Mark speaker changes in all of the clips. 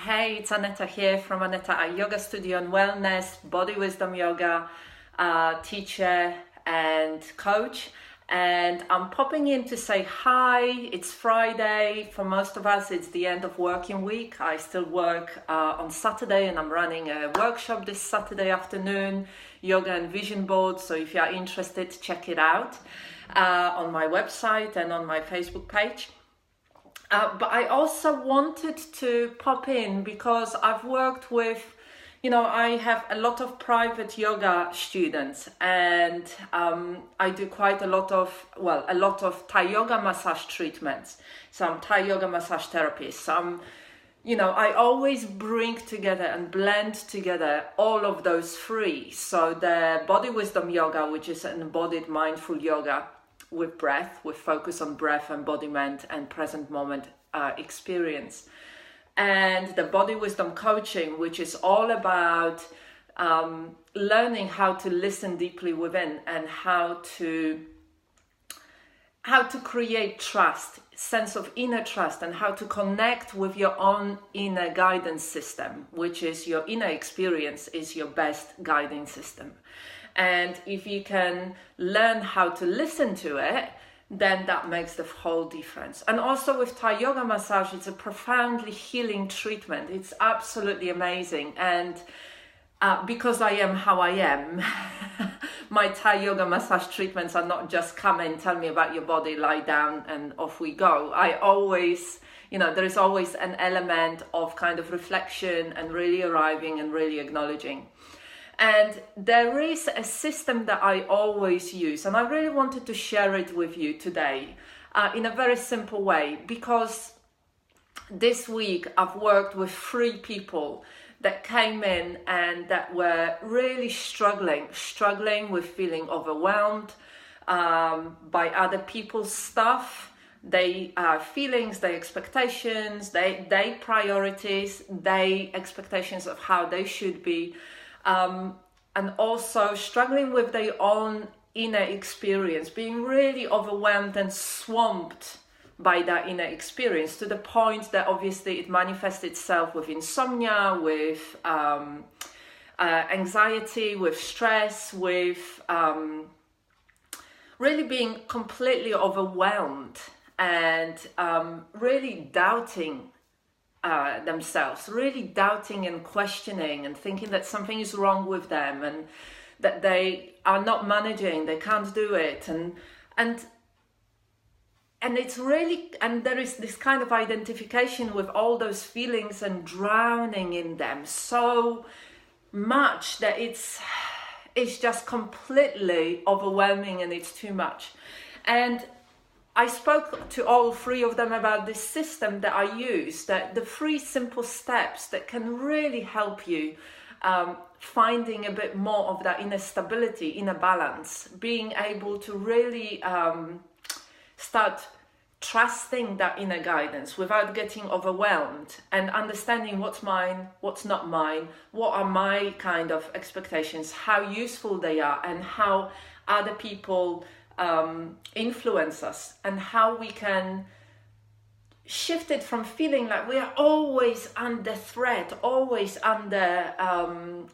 Speaker 1: Hey, it's Aneta here from Aneta at Yoga Studio and Wellness, Body Wisdom Yoga teacher and coach. And I'm popping in to say hi. It's Friday. For most of us, it's the end of working week. I still work on Saturday, and I'm running a workshop this Saturday afternoon, yoga and vision board. So if you're interested, check it out on my website and on my Facebook page. But I also wanted to pop in because I've worked with, I have a lot of private yoga students, and I do quite a lot of Thai yoga massage treatments. So I'm Thai yoga massage therapist. So I always bring together and blend together all of those three. So the Body Wisdom Yoga, which is an embodied mindful yoga with breath, with focus on breath, embodiment and present moment experience. And the Body Wisdom Coaching, which is all about learning how to listen deeply within and how to create trust, sense of inner trust, and how to connect with your own inner guidance system, which is your inner experience is your best guiding system. And if you can learn how to listen to it, then that makes the whole difference. And also with Thai yoga massage, it's a profoundly healing treatment. It's absolutely amazing. And because I am how I am, my Thai yoga massage treatments are not just come and tell me about your body, lie down and off we go. I always, there is always an element of kind of reflection and really arriving and really acknowledging. And there is a system that I always use, and I really wanted to share it with you today in a very simple way, because this week I've worked with 3 people that came in and that were really struggling with feeling overwhelmed by other people's stuff, their feelings, their expectations, their priorities, their expectations of how they should be. And also struggling with their own inner experience, being really overwhelmed and swamped by that inner experience, to the point that obviously it manifests itself with insomnia, with anxiety, with stress, with really being completely overwhelmed and really doubting themselves, really doubting and questioning and thinking that something is wrong with them and that they are not managing, they can't do it, and it's really, and there is this kind of identification with all those feelings and drowning in them so much that it's just completely overwhelming and it's too much. And I spoke to all 3 of them about this system that I use, that the 3 simple steps that can really help you finding a bit more of that inner stability, inner balance, being able to really start trusting that inner guidance without getting overwhelmed, and understanding what's mine, what's not mine, what are my kind of expectations, how useful they are, and how other people influence us, and how we can shift it from feeling like we are always under threat, always under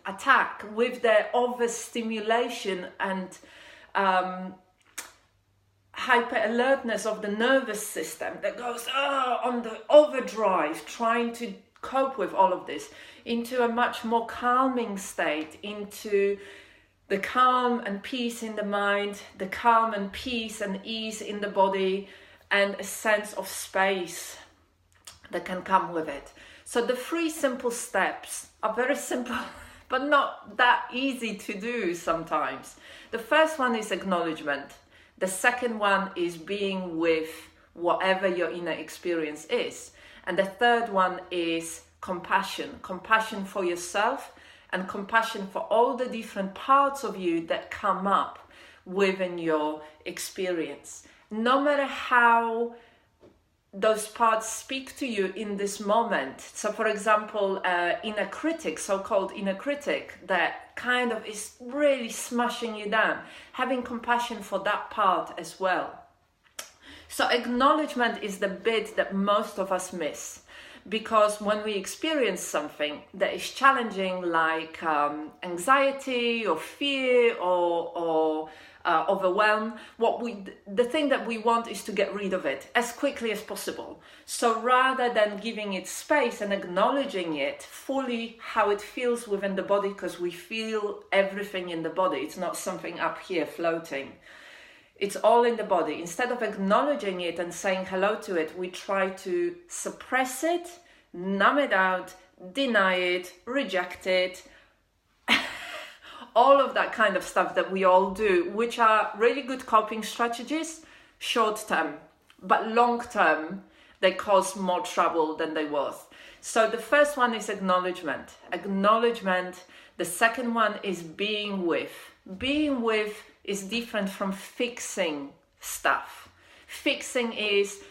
Speaker 1: attack, with the overstimulation and hyper alertness of the nervous system that goes on the overdrive, trying to cope with all of this, into a much more calming state, into the calm and peace in the mind, the calm and peace and ease in the body, and a sense of space that can come with it. So the 3 simple steps are very simple, but not that easy to do sometimes. The first one is acknowledgement. The second one is being with whatever your inner experience is. And the third one is compassion for yourself, and compassion for all the different parts of you that come up within your experience. No matter how those parts speak to you in this moment. So for example, inner critic, so-called inner critic, that kind of is really smashing you down. Having compassion for that part as well. So acknowledgement is the bit that most of us miss. because when we experience something that is challenging, like anxiety or fear or overwhelm, the thing that we want is to get rid of it as quickly as possible. So rather than giving it space and acknowledging it fully, how it feels within the body, because we feel everything in the body, it's not something up here floating. It's all in the body. Instead of acknowledging it and saying hello to it, we try to suppress it, numb it out, deny it, reject it, all of that kind of stuff that we all do, which are really good coping strategies, short term, but long term, they cause more trouble than they're worth. So the first one is acknowledgement. The second one is being with. Being with is different from fixing stuff. Fixing is,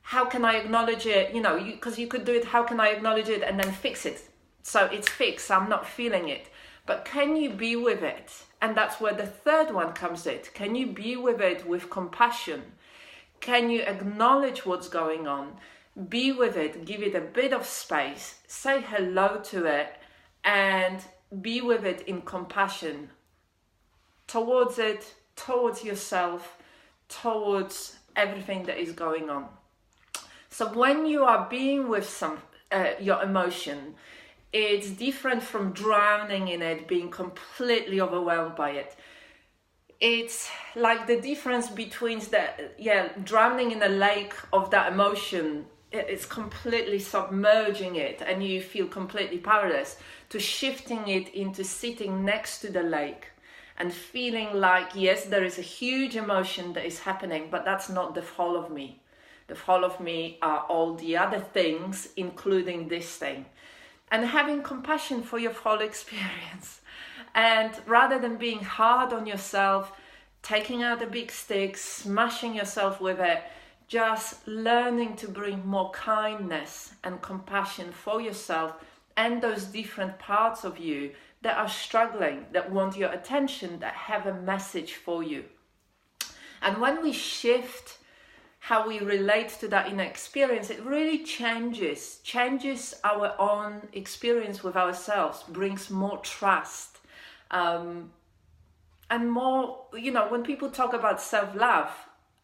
Speaker 1: how can I acknowledge it? Because you could do it, how can I acknowledge it and then fix it? So it's fixed, I'm not feeling it. But can you be with it? And that's where the third one comes in. Can you be with it with compassion? Can you acknowledge what's going on? Be with it, give it a bit of space, say hello to it, and be with it in compassion towards it, towards yourself, towards everything that is going on. So when you are being with your emotion, it's different from drowning in it, being completely overwhelmed by it. It's like the difference between drowning in a lake of that emotion, it's completely submerging it and you feel completely powerless, to shifting it into sitting next to the lake and feeling like, yes, there is a huge emotion that is happening, but that's not the whole of me. The whole of me are all the other things, including this thing. And having compassion for your whole experience. And rather than being hard on yourself, taking out a big stick, smashing yourself with it, just learning to bring more kindness and compassion for yourself and those different parts of you that are struggling, that want your attention, that have a message for you. And when we shift how we relate to that inner experience, it really changes our own experience with ourselves, brings more trust. And more, when people talk about self-love,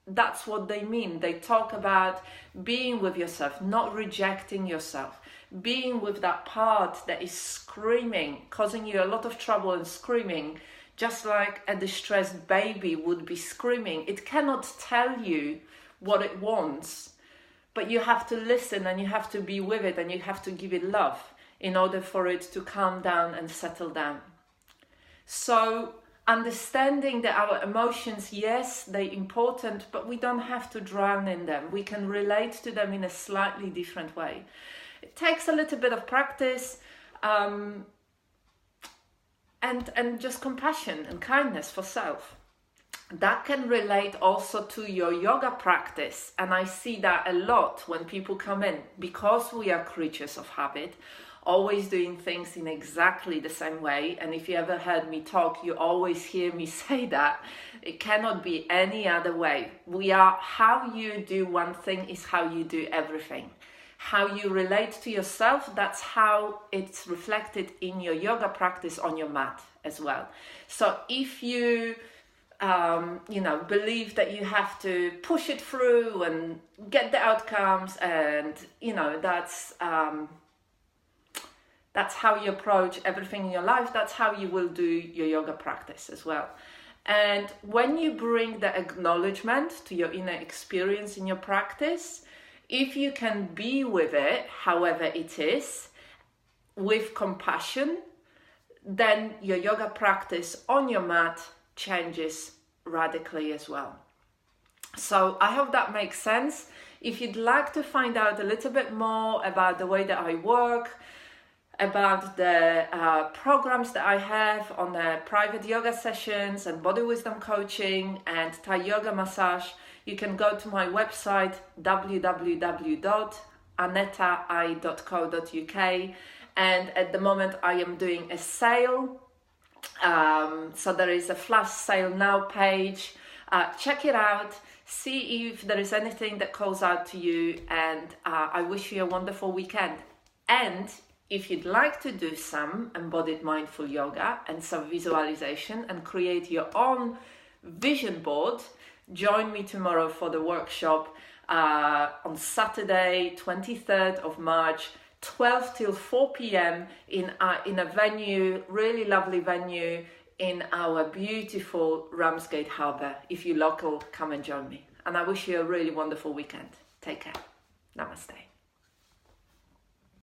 Speaker 1: that's what they mean. They talk about being with yourself, not rejecting yourself, being with that part that is screaming, causing you a lot of trouble and screaming, just like a distressed baby would be screaming. It cannot tell you what it wants, but you have to listen and you have to be with it and you have to give it love in order for it to calm down and settle down. So understanding that our emotions, yes, they're important, but we don't have to drown in them. We can relate to them in a slightly different way. It takes a little bit of practice and just compassion and kindness for self. That can relate also to your yoga practice, and I see that a lot when people come in, because we are creatures of habit, always doing things in exactly the same way. And if you ever heard me talk, you always hear me say that it cannot be any other way. How you do one thing is how you do everything. How you relate to yourself, that's how it's reflected in your yoga practice on your mat as well. So if you believe that you have to push it through and get the outcomes, and that's how you approach everything in your life, that's how you will do your yoga practice as well. And when you bring the acknowledgement to your inner experience in your practice, if you can be with it, however it is, with compassion, then your yoga practice on your mat changes radically as well. So I hope that makes sense. If you'd like to find out a little bit more about the way that I work, about the programs that I have on the private yoga sessions and body wisdom coaching and Thai yoga massage, you can go to my website www.anetai.co.uk, and at the moment I am doing a sale. So there is a flash sale now page Check it out, see if there is anything that calls out to you, and I wish you a wonderful weekend. And if you'd like to do some embodied mindful yoga and some visualization and create your own vision board, join me tomorrow for the workshop on Saturday, 23rd of March, 12 till 4 p.m. in a venue, really lovely venue in our beautiful Ramsgate Harbour. If you're local, come and join me. And I wish you a really wonderful weekend. Take care. Namaste.